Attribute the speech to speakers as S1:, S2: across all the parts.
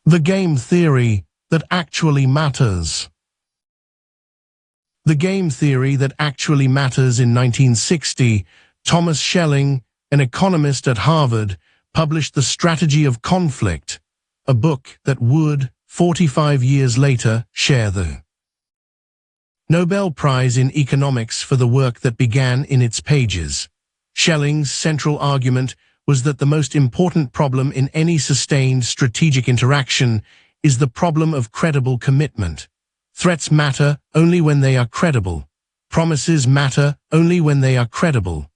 S1: The game theory that actually matters. The game theory that actually matters in 1960, Thomas Schelling, an economist at Harvard, published The Strategy of Conflict, a book that would, 45 years later, share the Nobel Prize in Economics for the work that began in its pages. Schelling's central argument was that the most important problem in any sustained strategic interaction is the problem of credible commitment. Threats matter only when they are credible. Promises matter only when they are credible.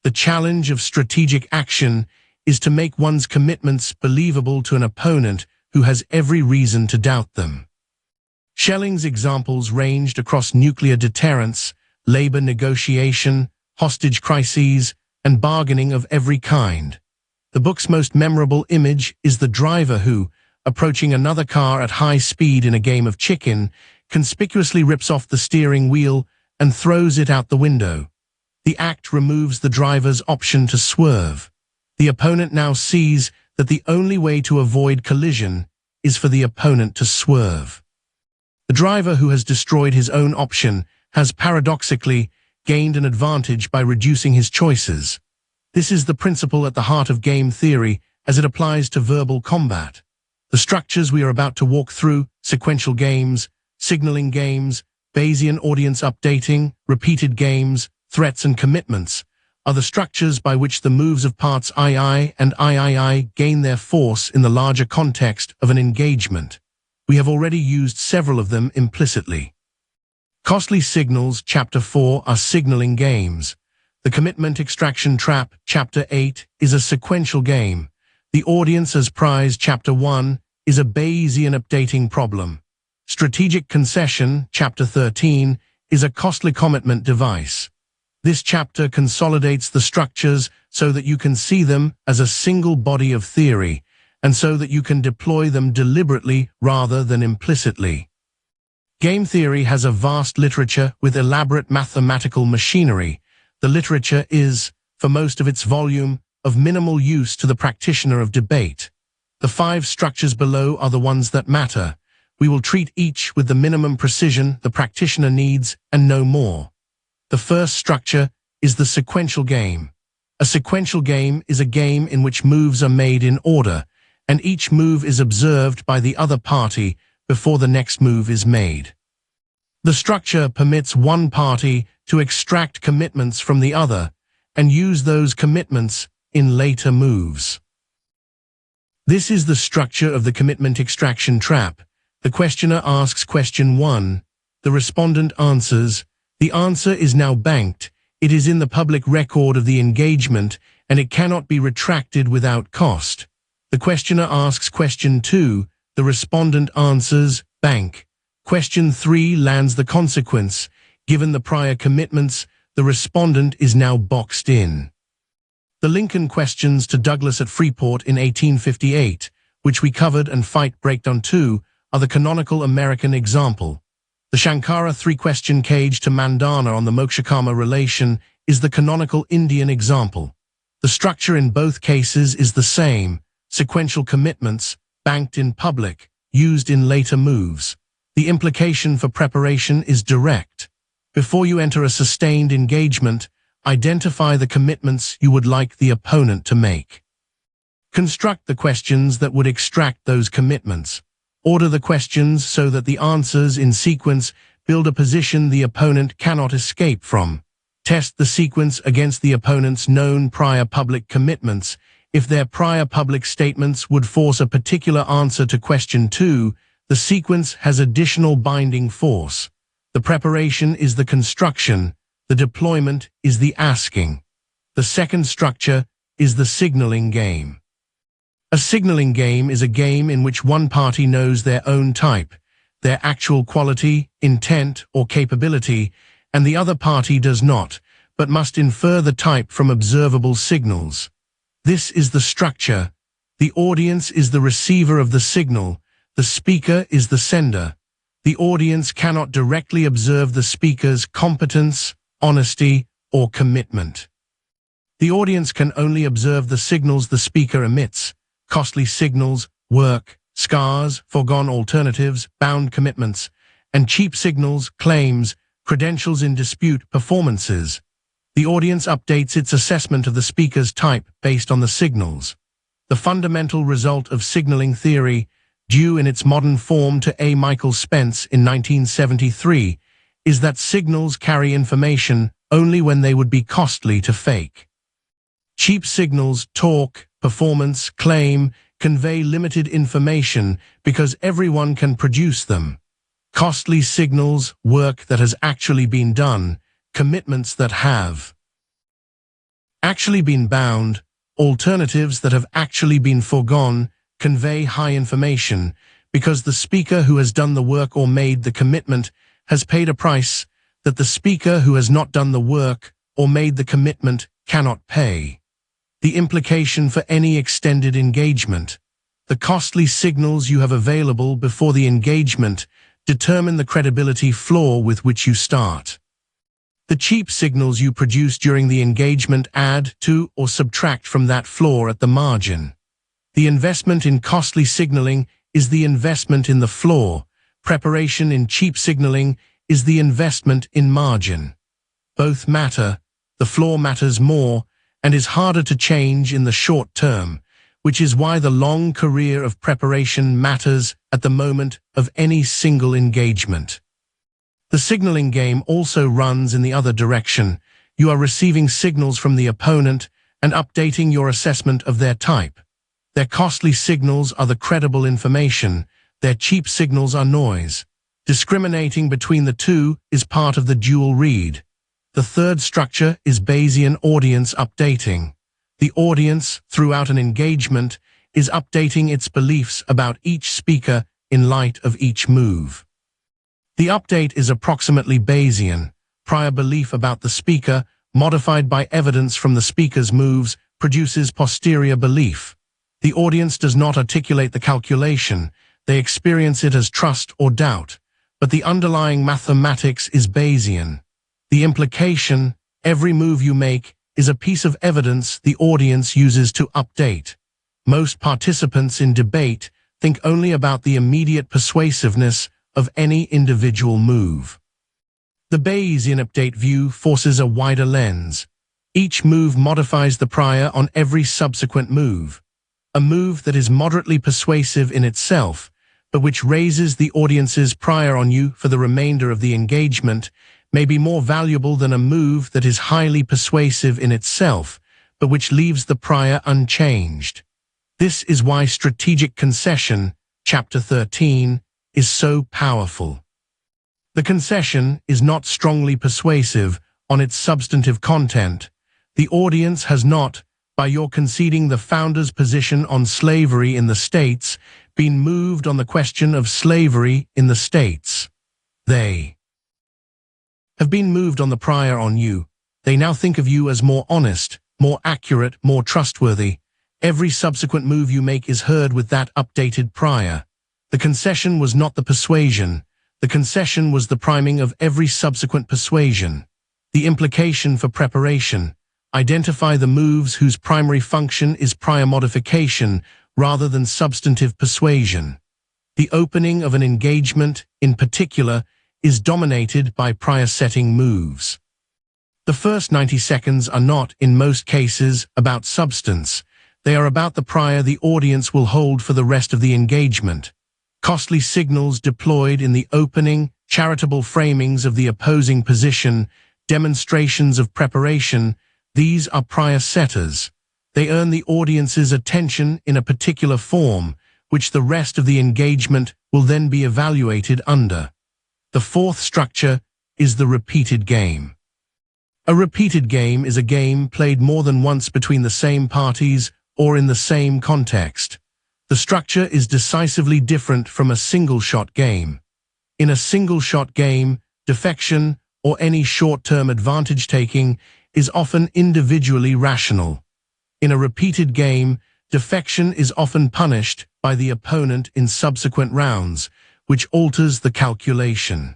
S1: The challenge of strategic action is to make one's commitments believable to an opponent who has every reason to doubt them. Schelling's examples ranged across nuclear deterrence, labor negotiation, hostage crises, and bargaining of every kind. The book's most memorable image is the driver who, approaching another car at high speed in a game of chicken, conspicuously rips off the steering wheel and throws it out the window. The act removes the driver's option to swerve. The opponent now sees that the only way to avoid collision is for the opponent to swerve. The driver who has destroyed his own option has paradoxically gained an advantage by reducing his choices. This is the principle at the heart of game theory as it applies to verbal combat. The structures we are about to walk through, sequential games, signaling games, Bayesian audience updating, repeated games, threats and commitments, are the structures by which the moves of parts II and III gain their force in the larger context of an engagement. We have already used several of them implicitly. Costly signals, Chapter 4, are signaling games. The commitment extraction trap, Chapter 8, is a sequential game. The audience as prize, Chapter 1, is a Bayesian updating problem. Strategic concession, Chapter 13, is a costly commitment device. This chapter consolidates the structures so that you can see them as a single body of theory, and so that you can deploy them deliberately rather than implicitly. Game theory has a vast literature with elaborate mathematical machinery. The literature is, for most of its volume, of minimal use to the practitioner of debate. The 5 structures below are the ones that matter. We will treat each with the minimum precision the practitioner needs and no more. The first structure is the sequential game. A sequential game is a game in which moves are made in order, and each move is observed by the other party before the next move is made. The structure permits one party to extract commitments from the other and use those commitments in later moves. This is the structure of the commitment extraction trap. The questioner asks question 1. The respondent answers. The answer is now banked. It is in the public record of the engagement, and it cannot be retracted without cost. The questioner asks question 2. The respondent answers, bank. Question 3 lands the consequence. Given the prior commitments, the respondent is now boxed in. The Lincoln questions to Douglas at Freeport in 1858, which we covered and Fight Breakdown 2, are the canonical American example. The Shankara 3-question cage to Mandana on the Mokshakama relation is the canonical Indian example. The structure in both cases is the same: sequential commitments, banked in public, used in later moves. The implication for preparation is direct. Before you enter a sustained engagement, identify the commitments you would like the opponent to make. Construct the questions that would extract those commitments. Order the questions so that the answers in sequence build a position the opponent cannot escape from. Test the sequence against the opponent's known prior public commitments. If their prior public statements would force a particular answer to question 2, the sequence has additional binding force. The preparation is the construction. The deployment is the asking. The second structure is the signaling game. A signaling game is a game in which one party knows their own type, their actual quality, intent, or capability, and the other party does not, but must infer the type from observable signals. This is the structure. The audience is the receiver of the signal. The speaker is the sender. The audience cannot directly observe the speaker's competence, honesty, or commitment. The audience can only observe the signals the speaker emits: costly signals, work, scars, foregone alternatives, bound commitments, and cheap signals, claims, credentials in dispute, performances. The audience updates its assessment of the speaker's type based on the signals. The fundamental result of signaling theory, due in its modern form to A. Michael Spence in 1973, is that signals carry information only when they would be costly to fake. Cheap signals, talk, performance, claim, convey limited information because everyone can produce them. Costly signals, work that has actually been done, commitments that have actually been bound, alternatives that have actually been foregone, convey high information because the speaker who has done the work or made the commitment has paid a price that the speaker who has not done the work or made the commitment cannot pay. The implication for any extended engagement. The costly signals you have available before the engagement determine the credibility floor with which you start. The cheap signals you produce during the engagement add to or subtract from that floor at the margin. The investment in costly signaling is the investment in the floor. Preparation in cheap signaling is the investment in margin. Both matter. The floor matters more and is harder to change in the short term, which is why the long career of preparation matters at the moment of any single engagement. The signaling game also runs in the other direction. You are receiving signals from the opponent and updating your assessment of their type. Their costly signals are the credible information. Their cheap signals are noise. Discriminating between the two is part of the dual read. The third structure is Bayesian audience updating. The audience, throughout an engagement, is updating its beliefs about each speaker in light of each move. The update is approximately Bayesian. Prior belief about the speaker, modified by evidence from the speaker's moves, produces posterior belief. The audience does not articulate the calculation. They experience it as trust or doubt. But the underlying mathematics is Bayesian. The implication, every move you make, is a piece of evidence the audience uses to update. Most participants in debate think only about the immediate persuasiveness of any individual move. The Bayesian update view forces a wider lens. Each move modifies the prior on every subsequent move. A move that is moderately persuasive in itself, but which raises the audience's prior on you for the remainder of the engagement, may be more valuable than a move that is highly persuasive in itself, but which leaves the prior unchanged. This is why strategic concession, Chapter 13, is so powerful. The concession is not strongly persuasive on its substantive content. The audience has not, by your conceding the founder's position on slavery in the States, been moved on the question of slavery in the States. They have been moved on the prior on you. They now think of you as more honest, more accurate, more trustworthy. Every subsequent move you make is heard with that updated prior. The concession was not the persuasion. The concession was the priming of every subsequent persuasion. The implication for preparation. Identify the moves whose primary function is prior modification rather than substantive persuasion. The opening of an engagement, in particular, is dominated by prior-setting moves. The first 90 seconds are not, in most cases, about substance. They are about the prior the audience will hold for the rest of the engagement. Costly signals deployed in the opening, charitable framings of the opposing position, demonstrations of preparation, these are prior setters. They earn the audience's attention in a particular form, which the rest of the engagement will then be evaluated under. The fourth structure is the repeated game. A repeated game is a game played more than once between the same parties or in the same context. The structure is decisively different from a single-shot game. In a single-shot game, defection or any short-term advantage-taking is often individually rational. In a repeated game, defection is often punished by the opponent in subsequent rounds, which alters the calculation.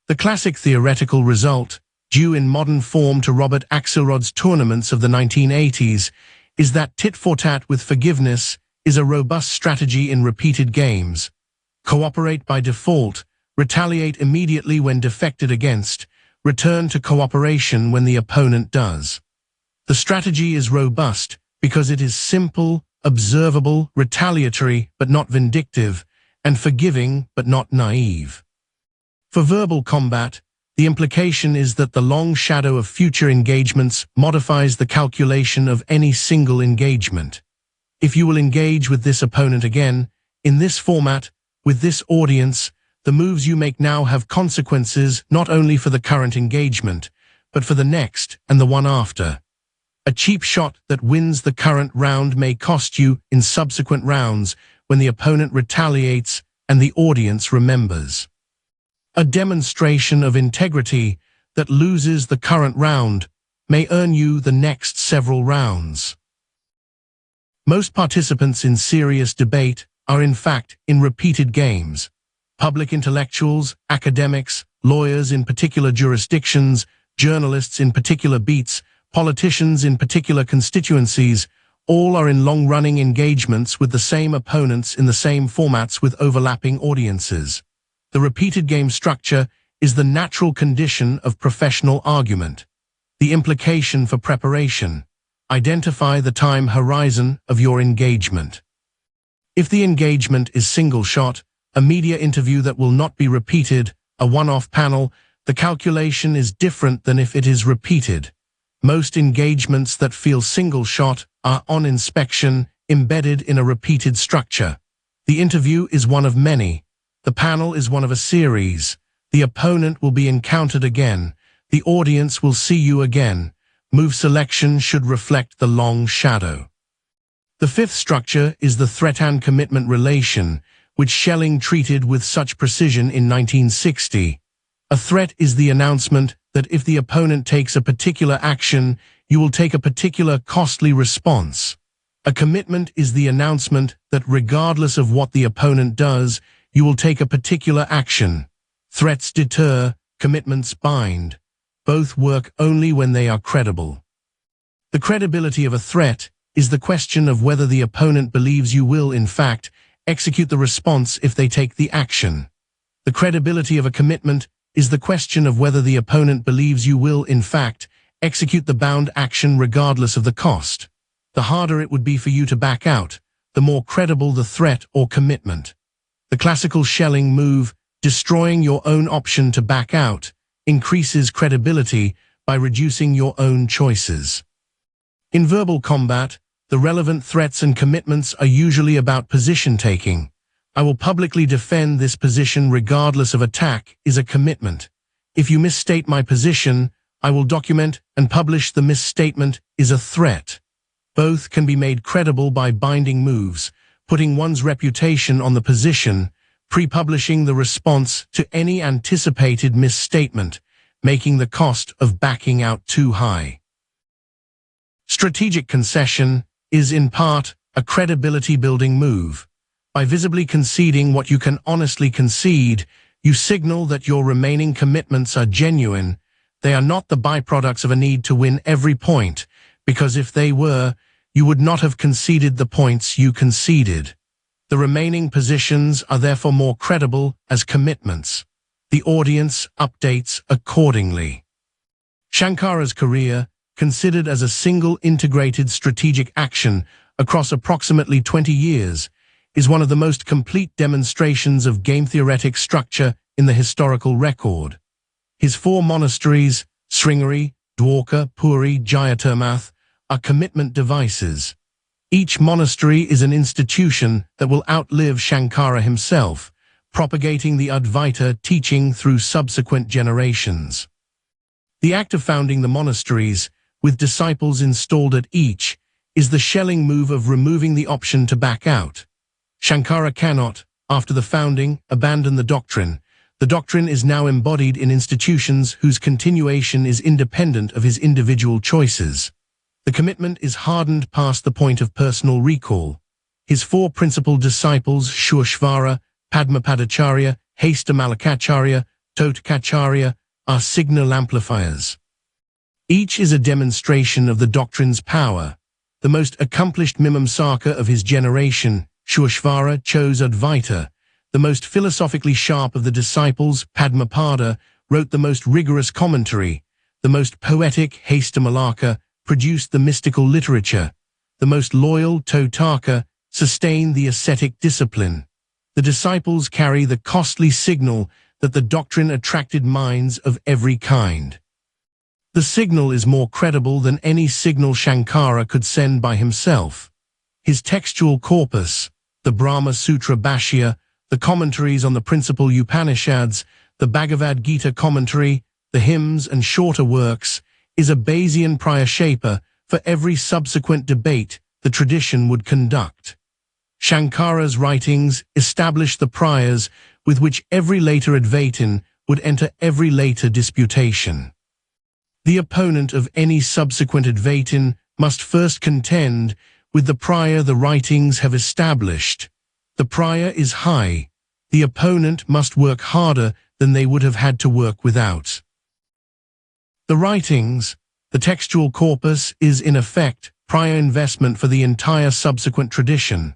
S1: The classic theoretical result, due in modern form to Robert Axelrod's tournaments of the 1980s, is that tit-for-tat with forgiveness is a robust strategy in repeated games. Cooperate by default, retaliate immediately when defected against, return to cooperation when the opponent does. The strategy is robust because it is simple, observable, retaliatory but not vindictive, and forgiving but not naive. For verbal combat, the implication is that the long shadow of future engagements modifies the calculation of any single engagement. If you will engage with this opponent again, in this format, with this audience, the moves you make now have consequences not only for the current engagement, but for the next and the one after. A cheap shot that wins the current round may cost you in subsequent rounds when the opponent retaliates and the audience remembers. A demonstration of integrity that loses the current round may earn you the next several rounds. Most participants in serious debate are in fact in repeated games. Public intellectuals, academics, lawyers in particular jurisdictions, journalists in particular beats, politicians in particular constituencies, all are in long-running engagements with the same opponents in the same formats with overlapping audiences. The repeated game structure is the natural condition of professional argument. The implication for preparation: identify the time horizon of your engagement. If the engagement is single shot, a media interview that will not be repeated, a one-off panel, the calculation is different than if it is repeated. Most engagements that feel single shot are on inspection, embedded in a repeated structure. The interview is one of many. The panel is one of a series. The opponent will be encountered again. The audience will see you again. Move selection should reflect the long shadow. The fifth structure is the threat and commitment relation, which Schelling treated with such precision in 1960. A threat is the announcement that if the opponent takes a particular action, you will take a particular costly response. A commitment is the announcement that regardless of what the opponent does, you will take a particular action. Threats deter, commitments bind. Both work only when they are credible. The credibility of a threat is the question of whether the opponent believes you will, in fact, execute the response if they take the action. The credibility of a commitment is the question of whether the opponent believes you will, in fact, execute the bound action regardless of the cost. The harder it would be for you to back out, the more credible the threat or commitment. The classical Schelling move, destroying your own option to back out, increases credibility by reducing your own choices. In verbal combat, the relevant threats and commitments are usually about position taking. I will publicly defend this position regardless of attack is a commitment. If you misstate my position, I will document and publish the misstatement is a threat. Both can be made credible by binding moves, putting one's reputation on the position, pre-publishing the response to any anticipated misstatement, making the cost of backing out too high. Strategic concession is in part a credibility-building move. By visibly conceding what you can honestly concede, you signal that your remaining commitments are genuine. They are not the byproducts of a need to win every point, because if they were, you would not have conceded the points you conceded. The remaining positions are therefore more credible as commitments. The audience updates accordingly. Shankara's career, considered as a single integrated strategic action across approximately 20 years, is one of the most complete demonstrations of game-theoretic structure in the historical record. His 4 monasteries, Sringeri, Dwarka, Puri, Jayatirmath, are commitment devices. Each monastery is an institution that will outlive Shankara himself, propagating the Advaita teaching through subsequent generations. The act of founding the monasteries, with disciples installed at each, is the Schelling move of removing the option to back out. Shankara cannot, after the founding, abandon the doctrine. The doctrine is now embodied in institutions whose continuation is independent of his individual choices. The commitment is hardened past the point of personal recall. His 4 principal disciples, Shurshvara, Padmapadacharya, Hastamalakacharya, Totakacharya, are signal amplifiers. Each is a demonstration of the doctrine's power. The most accomplished mimamsaka of his generation, Shankaracharya, chose Advaita. The most philosophically sharp of the disciples, Padmapada, wrote the most rigorous commentary. The most poetic, Hastamalaka, produced the mystical literature. The most loyal, Totaka, sustained the ascetic discipline. The disciples carry the costly signal that the doctrine attracted minds of every kind. The signal is more credible than any signal Shankara could send by himself. His textual corpus, the Brahma Sutra Bhashya, the commentaries on the principal Upanishads, the Bhagavad Gita commentary, the hymns and shorter works, is a Bayesian prayashepa for every subsequent debate the tradition would conduct. Shankara's writings established the prayas with which every later Advaitin would enter every later disputation. The opponent of any subsequent Advaitin must first contend with the praya the writings have established. The praya is high. The opponent must work harder than they would have had to work without. The writings, the textual corpus, is in effect prior investment for the entire subsequent tradition.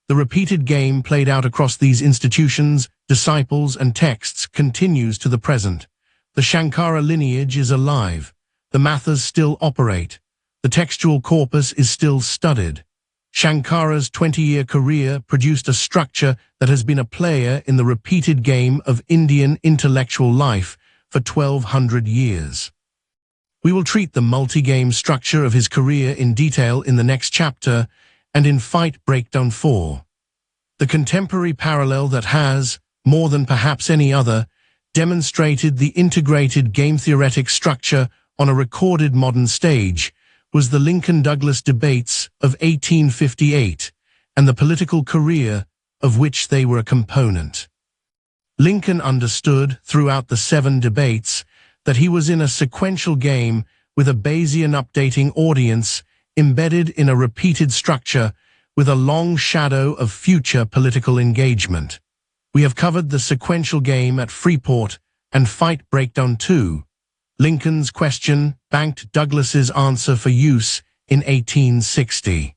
S1: The repeated game played out across these institutions, disciples, and texts continues to the present. The Shankara lineage is alive. The mathas still operate. The textual corpus is still studied. Shankara's 20-year career produced a structure that has been a player in the repeated game of Indian intellectual life for 1200 years. We will treat the multi-game structure of his career in detail in the next chapter and in Fight Breakdown 4. The contemporary parallel that has, more than perhaps any other, demonstrated the integrated game-theoretic structure on a recorded modern stage was the Lincoln-Douglas debates of 1858 and the political career of which they were a component. Lincoln understood throughout the 7 debates that he was in a sequential game with a Bayesian updating audience embedded in a repeated structure with a long shadow of future political engagement. We have covered the sequential game at Freeport and Fight Breakdown 2. Lincoln's question banked Douglas's answer for use in 1860.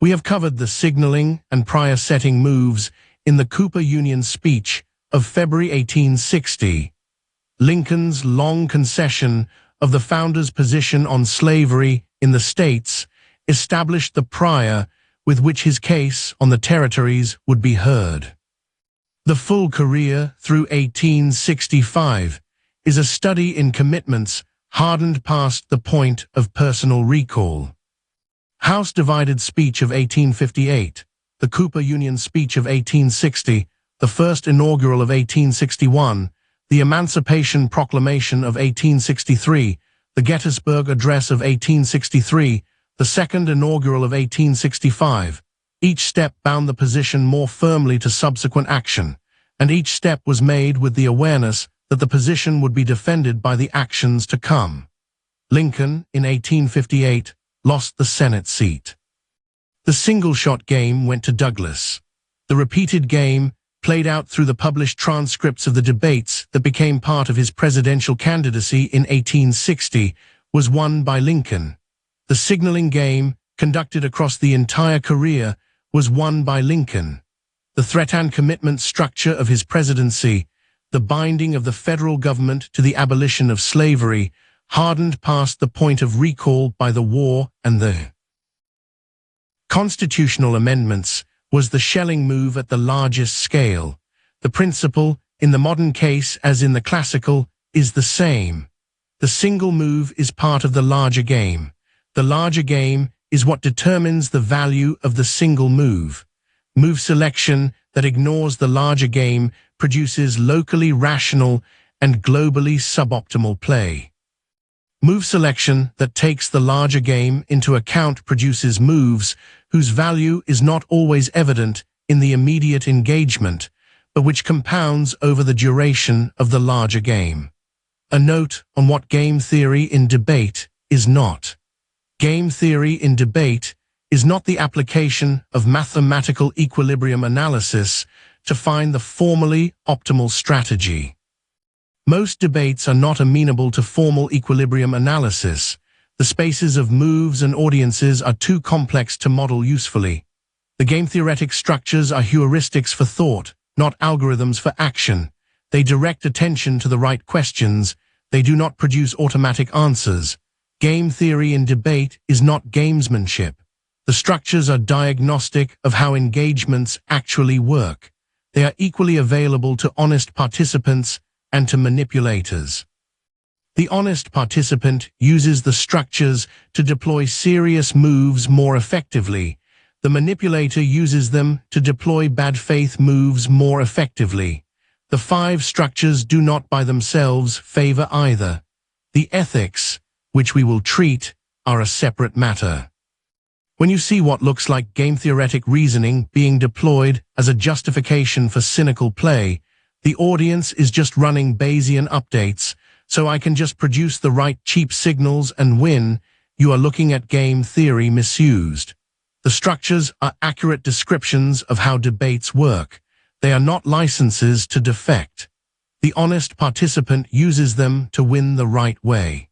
S1: We have covered the signaling and prior setting moves in the Cooper Union speech of February 1860. Lincoln's long concession of the founders' position on slavery in the states established the prior with which his case on the territories would be heard. The full career through 1865 is a study in commitments hardened past the point of personal recall. House divided speech of 1858, the Cooper Union speech of 1860, the first inaugural of 1861, the Emancipation Proclamation of 1863, the Gettysburg Address of 1863, the second inaugural of 1865. Each step bound the position more firmly to subsequent action, and each step was made with the awareness that the position would be defended by the actions to come. Lincoln, in 1858, lost the Senate seat. The single-shot game went to Douglas. The repeated game, played out through the published transcripts of the debates that became part of his presidential candidacy in 1860, was won by Lincoln. The signaling game, conducted across the entire career, was won by Lincoln. The threat and commitment structure of his presidency, the binding of the federal government to the abolition of slavery, hardened past the point of recall by the war and the constitutional amendments, was the shelling move at the largest scale. The principle, in the modern case as in the classical, is the same. The single move is part of the larger game. The larger game is what determines the value of the single move. Move selection that ignores the larger game produces locally rational and globally suboptimal play. Move selection that takes the larger game into account produces moves whose value is not always evident in the immediate engagement, but which compounds over the duration of the larger game. A note on what game theory in debate is not. Game theory in debate is not the application of mathematical equilibrium analysis to find the formally optimal strategy. Most debates are not amenable to formal equilibrium analysis. The spaces of moves and audiences are too complex to model usefully. The game theoretic structures are heuristics for thought, not algorithms for action. They direct attention to the right questions. They do not produce automatic answers. Game theory in debate is not gamesmanship. The structures are diagnostic of how engagements actually work. They are equally available to honest participants and to manipulators. The honest participant uses the structures to deploy serious moves more effectively. The manipulator uses them to deploy bad faith moves more effectively. The 5 structures do not by themselves favor either. The ethics, which we will treat, are a separate matter. When you see what looks like game theoretic reasoning being deployed as a justification for cynical play, the audience is just running Bayesian updates, so I can just produce the right cheap signals and win. You are looking at game theory misused. The structures are accurate descriptions of how debates work. They are not licenses to defect. The honest participant uses them to win the right way.